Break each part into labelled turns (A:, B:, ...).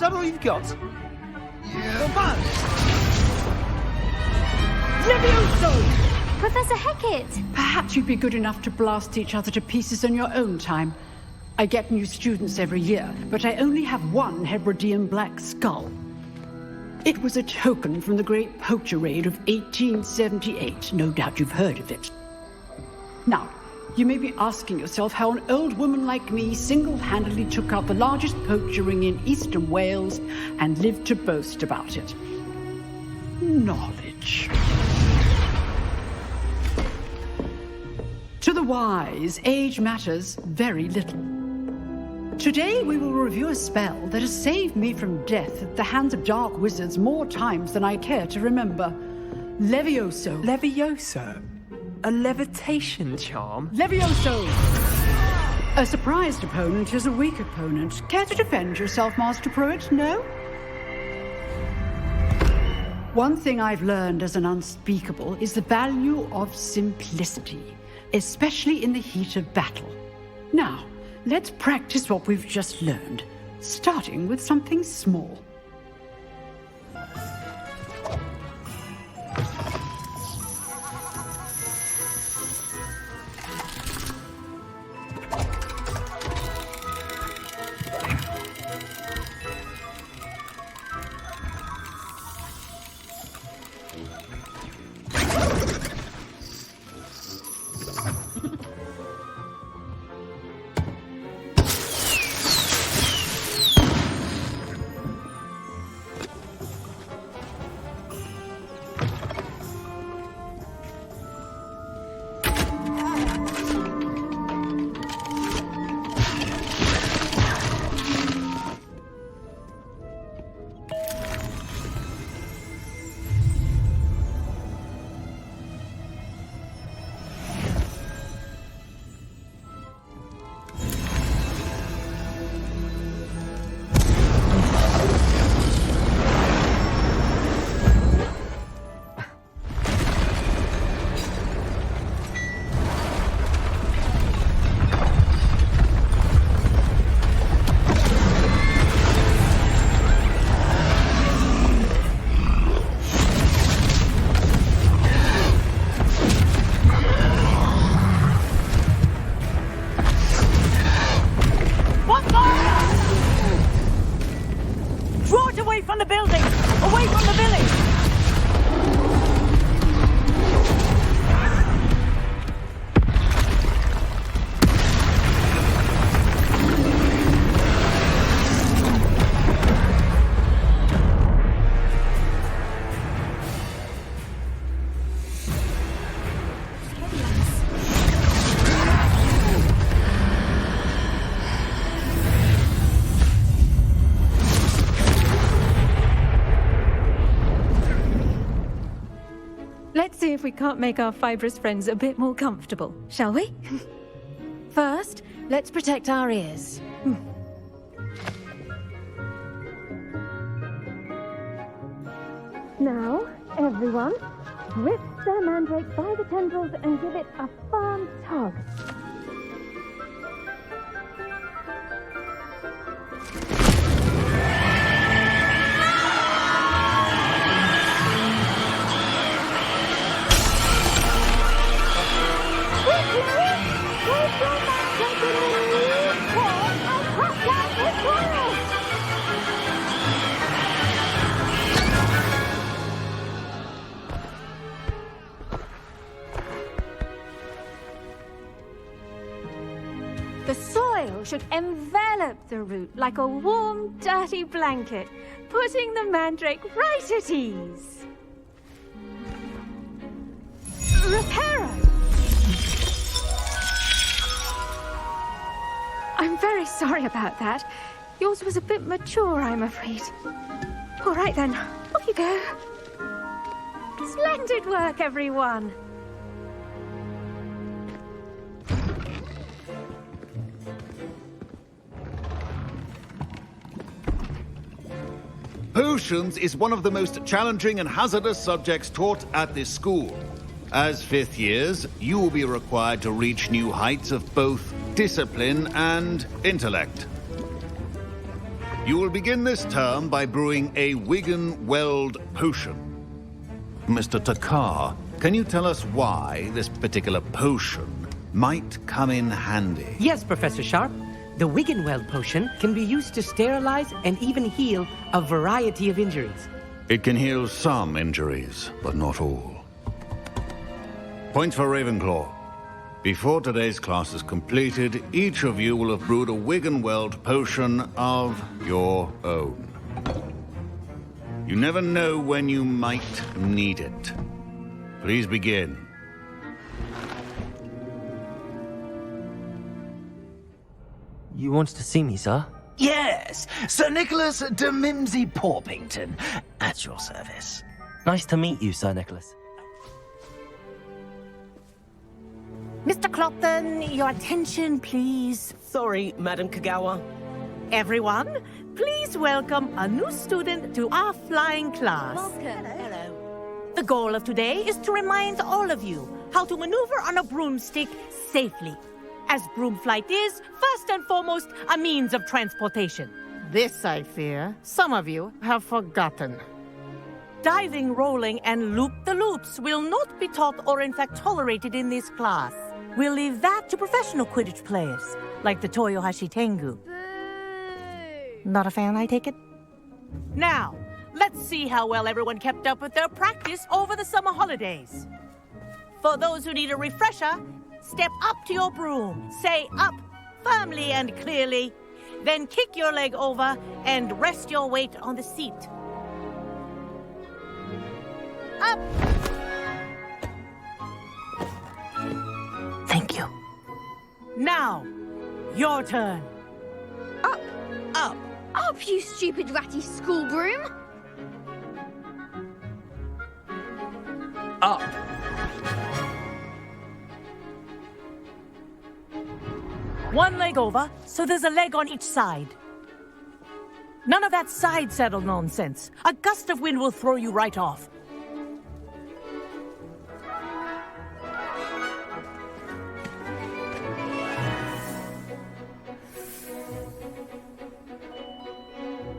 A: that all you've got?
B: Yeah.
A: Fine. Levioso!
C: Professor Hecat!
D: Perhaps you'd be good enough to blast each other to pieces in your own time. I get new students every year, but I only have one Hebridean black skull. It was a token from the Great Poacher Raid of 1878. No doubt you've heard of it. Now, you may be asking yourself how an old woman like me single-handedly took out the largest poacher ring in eastern Wales and lived to boast about it. Knowledge. To the wise, age matters very little. Today we will review a spell that has saved me from death at the hands of dark wizards more times than I care to remember. Levioso.
E: Levioso? A levitation charm?
D: Levioso! A surprised opponent is a weak opponent. Care to defend yourself, Master Pruitt? No? One thing I've learned as an unspeakable is the value of simplicity, especially in the heat of battle. Now, let's practice what we've just learned, starting with something small.
F: Let's see if we can't make our fibrous friends a bit more comfortable, shall we? First, let's protect our ears.
C: Now, everyone, grip the mandrake by the tendrils and give it a firm tug.
F: The soil should envelop the root like a warm, dirty blanket, putting the mandrake right at ease. Reparo! I'm very sorry about that. Yours was a bit mature, I'm afraid. All right then, off you go. Splendid work, everyone.
B: Potions is one of the most challenging and hazardous subjects taught at this school. As fifth years, you will be required to reach new heights of both discipline and intellect. You will begin this term by brewing a Wigan Weld potion. Mr. Takar, can you tell us why this particular potion might come in handy?
A: Yes, Professor Sharp. The Wiggenweld potion can be used to sterilize and even heal a variety of injuries.
B: It can heal some injuries, but not all. Points for Ravenclaw. Before today's class is completed, each of you will have brewed a Wiggenweld potion of your own. You never know when you might need it. Please begin.
G: You wanted to see me, sir?
H: Yes, Sir Nicholas de Mimsy Porpington, at your service.
G: Nice to meet you, Sir Nicholas.
I: Mr. Clopton, your attention, please.
J: Sorry, Madam Kagawa.
I: Everyone, please welcome a new student to our flying class.
F: Welcome. Hello.
I: The goal of today is to remind all of you how to maneuver on a broomstick safely, as broom flight is, first and foremost, a means of transportation.
K: This, I fear, some of you have forgotten.
I: Diving, rolling, and loop-the-loops will not be taught or in fact tolerated in this class. We'll leave that to professional Quidditch players, like the Toyohashi Tengu. Not a fan, I take it? Now, let's see how well everyone kept up with their practice over the summer holidays. For those who need a refresher, step up to your broom, say up firmly and clearly, then kick your leg over and rest your weight on the seat. Up!
K: Thank you.
I: Now, your turn.
F: Up!
H: Up!
F: Up, you stupid ratty school broom!
H: Up!
I: One leg over, so there's a leg on each side. None of that side saddle nonsense. A gust of wind will throw you right off.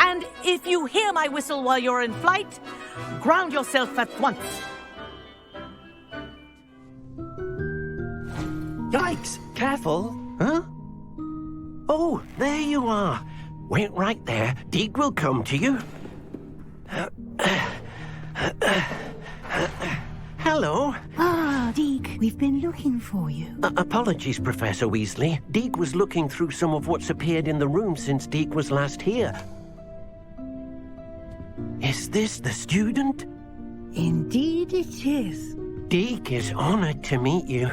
I: And if you hear my whistle while you're in flight, ground yourself at once.
J: Yikes! Careful! Huh? Oh, there you are. Wait right there. Deke will come to you. Hello.
I: Ah, Deke, we've been looking for you.
J: Apologies, Professor Weasley. Deke was looking through some of what's appeared in the room since Deke was last here. Is this the student?
I: Indeed it is.
J: Deke is honored to meet you.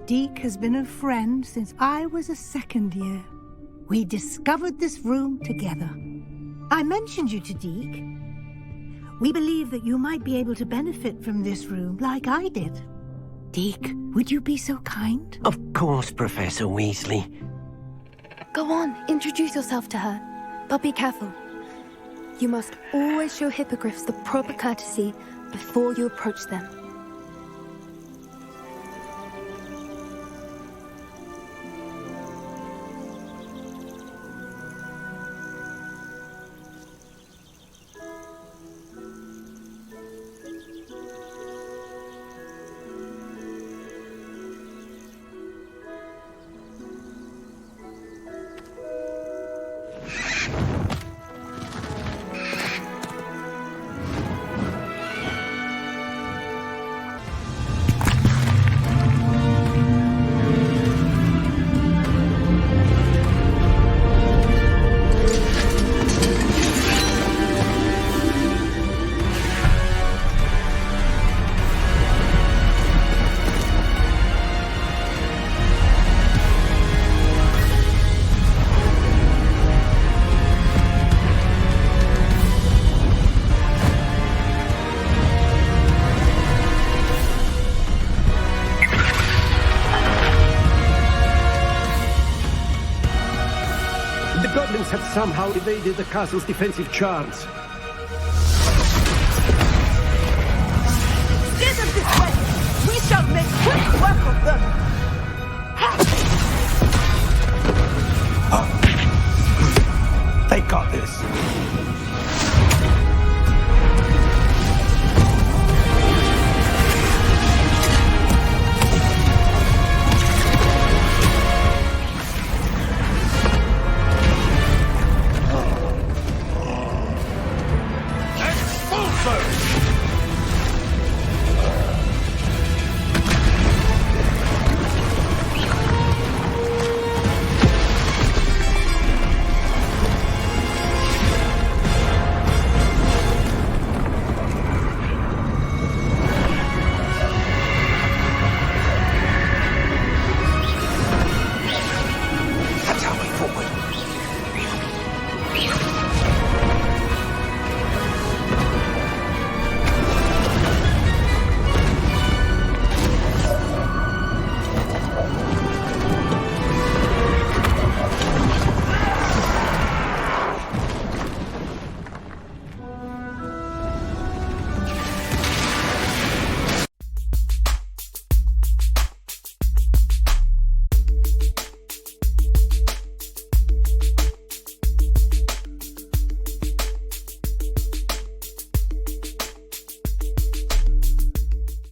I: Deke has been a friend since I was a second year. We discovered this room together. I mentioned you to Deke. We believe that you might be able to benefit from this room like I did. Deke, would you be so kind?
J: Of course, Professor Weasley.
L: Go on, introduce yourself to her. But be careful. You must always show hippogriffs the proper courtesy before you approach them.
M: Have somehow evaded the castle's defensive charms.
I: Steer them this way! We shall make quick work of them!
H: They
J: got this.